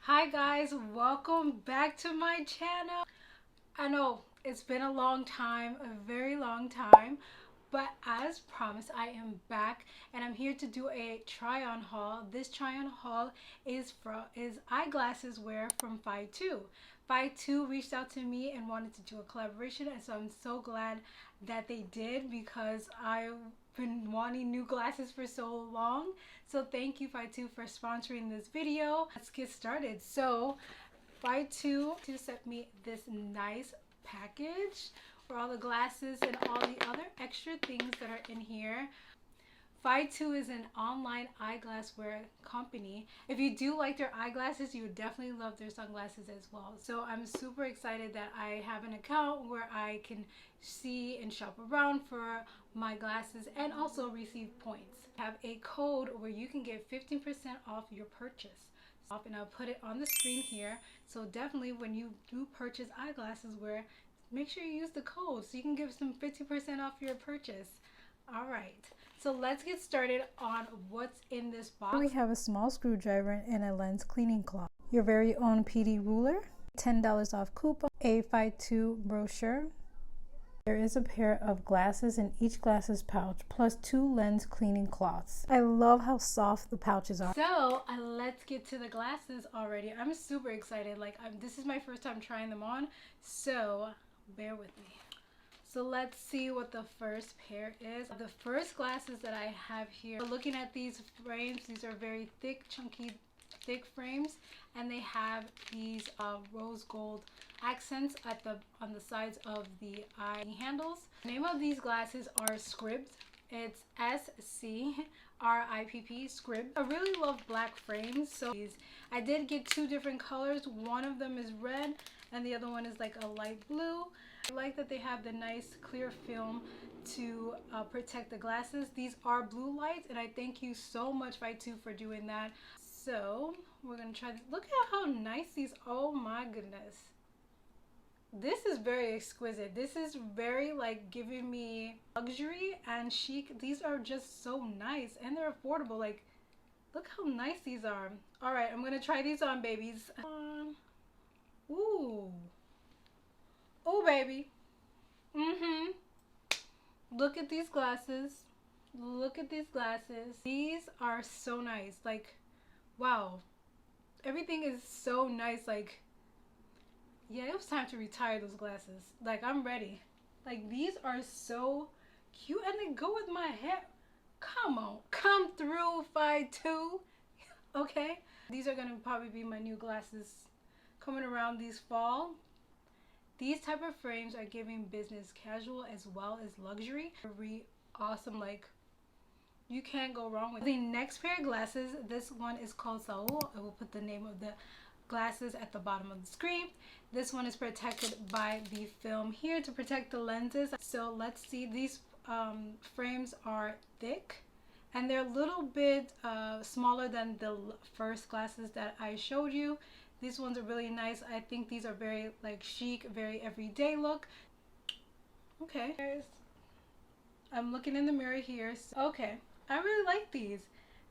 Hi guys, welcome back to my channel. I know it's been a long time, a very long time, but as promised I am back and I'm here to do a try on haul. This try on haul is eyeglasses wear from Fytoo. Fytoo reached out to me and wanted to do a collaboration, and so I'm so glad that they did because I've been wanting new glasses for so long. So thank you Fytoo for sponsoring this video. Let's get started. So Fytoo sent me this nice package for all the glasses and all the other extra things that are in here. Fytoo is an online eyeglass wear company. If you do like their eyeglasses, you would definitely love their sunglasses as well. So I'm super excited that I have an account where I can see and shop around for my glasses and also receive points. I have a code where you can get 15% off your purchase. And I'll put it on the screen here. So definitely when you do purchase eyeglasses wear, make sure you use the code so you can give some 50% off your purchase. All right, so let's get started on what's in this box. We have a small screwdriver and a lens cleaning cloth, your very own PD ruler, $10 off coupon, a Fytoo brochure. There is a pair of glasses in each glasses pouch, plus 2 lens cleaning cloths. I love how soft the pouches are. So let's get to the glasses already. I'm super excited. This is my first time trying them on, so bear with me. So let's see what the first pair is. The first glasses that I have here, looking at these frames, these are very thick, chunky, thick frames, and they have these rose gold accents on the sides of the eye handles. The name of these glasses are Scribd. It's SCRIPP, Scribd. I really love black frames, so I did get 2 different colors. One of them is red and the other one is like a light blue. I like that they have the nice clear film to protect the glasses. These are blue lights, and I thank you so much Fytoo for doing that. So we're gonna try this. Look at how nice these, oh my goodness. This is very exquisite. This is very giving me luxury and chic. These are just so nice and they're affordable. Look how nice these are. All right, I'm gonna try these on, babies. Ooh. Oh, baby. Look at these glasses. Look at these glasses. These are so nice. Wow. Everything is so nice. Yeah, it was time to retire those glasses. I'm ready. These are so cute and they go with my hair. Come on. Come through, Fytoo. Okay. These are going to probably be my new glasses coming around this fall. These type of frames are giving business casual as well as luxury. Very awesome. You can't go wrong with the next pair of glasses. This one is called Saul. I will put the name of the glasses at the bottom of the screen. This one is protected by the film here to protect the lenses. So let's see. These frames are thick and they're a little bit smaller than the first glasses that I showed you. These ones are really nice. I think these are very chic, very everyday look. Okay, I'm looking in the mirror here. Okay, I really like these,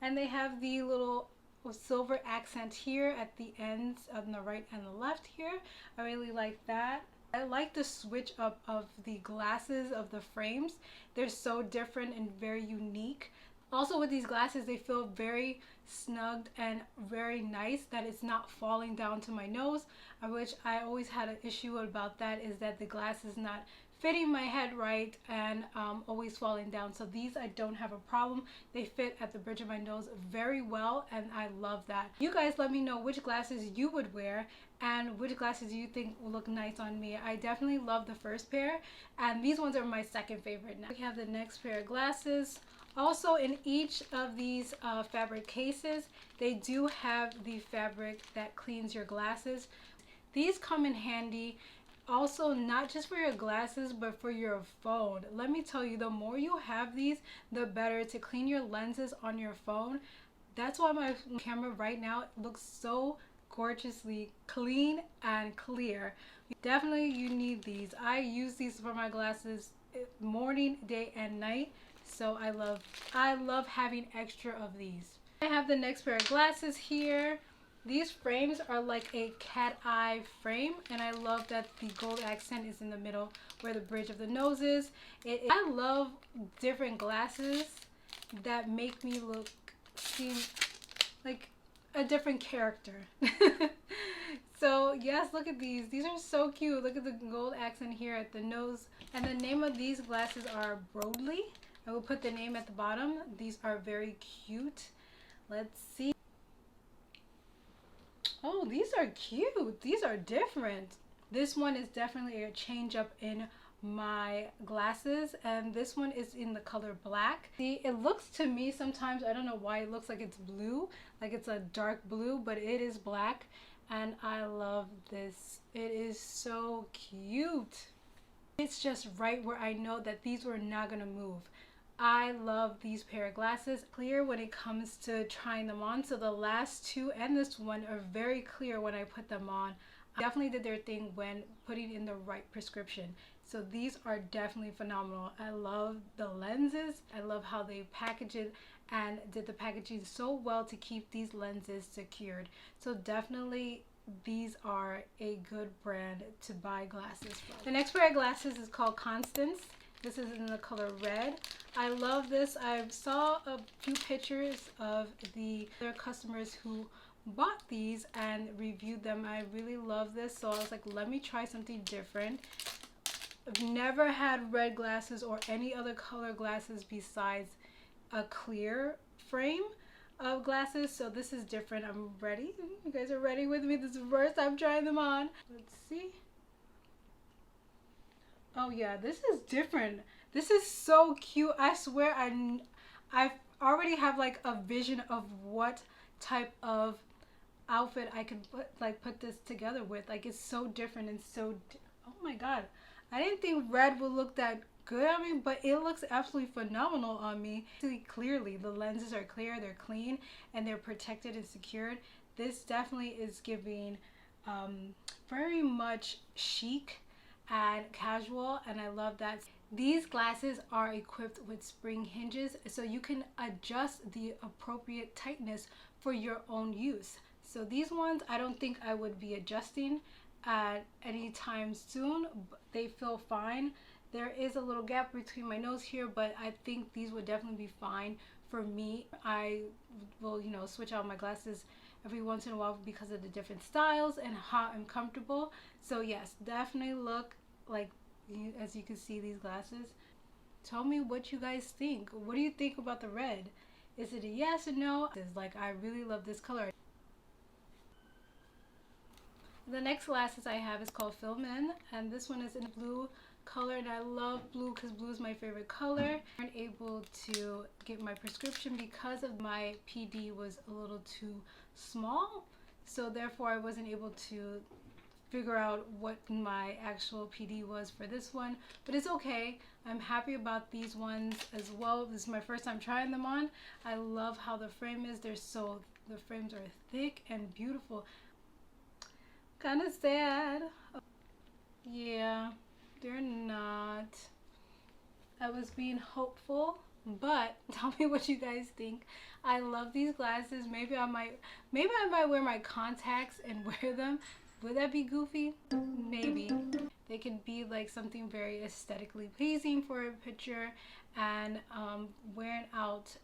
and they have the little silver accent here at the ends on the right and the left here. I really like that. I like the switch up of the glasses of the frames. They're so different and very unique. Also with these glasses, they feel very snugged and very nice that it's not falling down to my nose, which I always had an issue about. That is that the glass is not fitting my head right and always falling down. So these I don't have a problem. They fit at the bridge of my nose very well, and I love that. You guys let me know which glasses you would wear and which glasses you think will look nice on me. I definitely love the first pair, and these ones are my second favorite. Now we have the next pair of glasses. Also in each of these fabric cases, they do have the fabric that cleans your glasses. These come in handy also not just for your glasses but for your phone. Let me tell you, the more you have these, the better to clean your lenses on your phone. That's why my camera right now looks so gorgeously clean and clear. Definitely you need these. I use these for my glasses morning, day, and night. So I love having extra of these. I have the next pair of glasses here. These frames are like a cat eye frame, and I love that the gold accent is in the middle where the bridge of the nose is. I love different glasses that make me seem like a different character. So yes, look at these. These are so cute. Look at the gold accent here at the nose. And the name of these glasses are Broadley. I will put the name at the bottom. These are very cute. Let's see. Oh, these are cute. These are different. This one is definitely a change up in my glasses, and this one is in the color black. See, it looks to me sometimes, I don't know why it looks like it's blue, like it's a dark blue, but it is black, and I love this. It is so cute. It's just right where I know that these were not gonna move. I love these pair of glasses. Clear when it comes to trying them on, so the last two and this one are very clear when I put them on. Definitely did their thing when putting in the right prescription. So these are definitely phenomenal. I love the lenses. I love how they package it and did the packaging so well to keep these lenses secured. So definitely these are a good brand to buy glasses from. The next pair of glasses is called Constance. This is in the color red. I love this. I saw a few pictures of their customers who bought these and reviewed them. I really love this, so I was like, let me try something different. I've never had red glasses or any other color glasses besides a clear frame of glasses, so this is different. I'm ready. You guys are ready with me? This is the first time trying them on. Let's see. Oh yeah, this is different. This is so cute. I swear I already have like a vision of what type of outfit I could put this together with. Like, it's so different and so oh my god, I didn't think red would look that good on me, but it looks absolutely phenomenal on me. Clearly the lenses are clear, they're clean, and they're protected and secured. This definitely is giving very much chic and casual, and I love that. These glasses are equipped with spring hinges, so you can adjust the appropriate tightness for your own use. So these ones, I don't think I would be adjusting at any time soon. They feel fine. There is a little gap between my nose here, but I think these would definitely be fine for me. I will, you know, switch out my glasses every once in a while because of the different styles and how I'm comfortable. So yes, definitely look like, as you can see, these glasses. Tell me what you guys think. What do you think about the red? Is it a yes or no? It's like, I really love this color. The next glasses I have is called Filin, and this one is in blue color, and I love blue because blue is my favorite color. I weren't able to get my prescription because of my PD was a little too small, so therefore I wasn't able to figure out what my actual PD was for this one, but it's okay. I'm happy about these ones as well. This is my first time trying them on. I love how the frame is. The frames are thick and beautiful. Kind of sad. Yeah, they're not. I was being hopeful, but tell me what you guys think. I love these glasses. Maybe I might wear my contacts and wear them. Would that be goofy? Maybe. They can be like something very aesthetically pleasing for a picture, and wearing out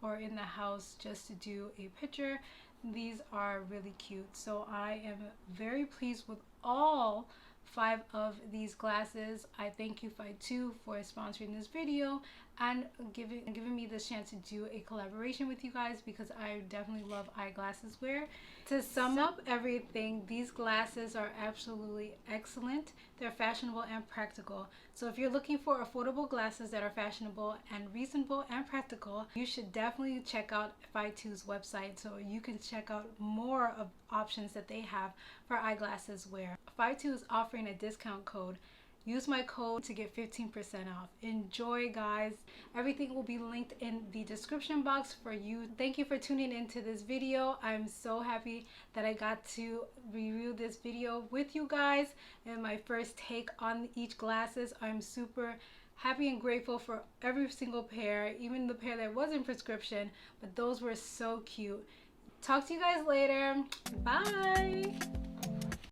or in the house just to do a picture. These are really cute. So I am very pleased with all 5 of these glasses. I thank you, Fytoo, for sponsoring this video and giving me this chance to do a collaboration with you guys, because I definitely love eyeglasses wear. To sum up everything, these glasses are absolutely excellent. They're fashionable and practical. So if you're looking for affordable glasses that are fashionable and reasonable and practical, you should definitely check out Fytoo's website so you can check out more of options that they have for eyeglasses wear. Fytoo is offering a discount code. Use my code to get 15% off. Enjoy, guys. Everything will be linked in the description box for you. Thank you for tuning into this video. I'm so happy that I got to review this video with you guys and my first take on each glasses. I'm super happy and grateful for every single pair, even the pair that wasn't prescription, but those were so cute. talk to you guys later. Bye.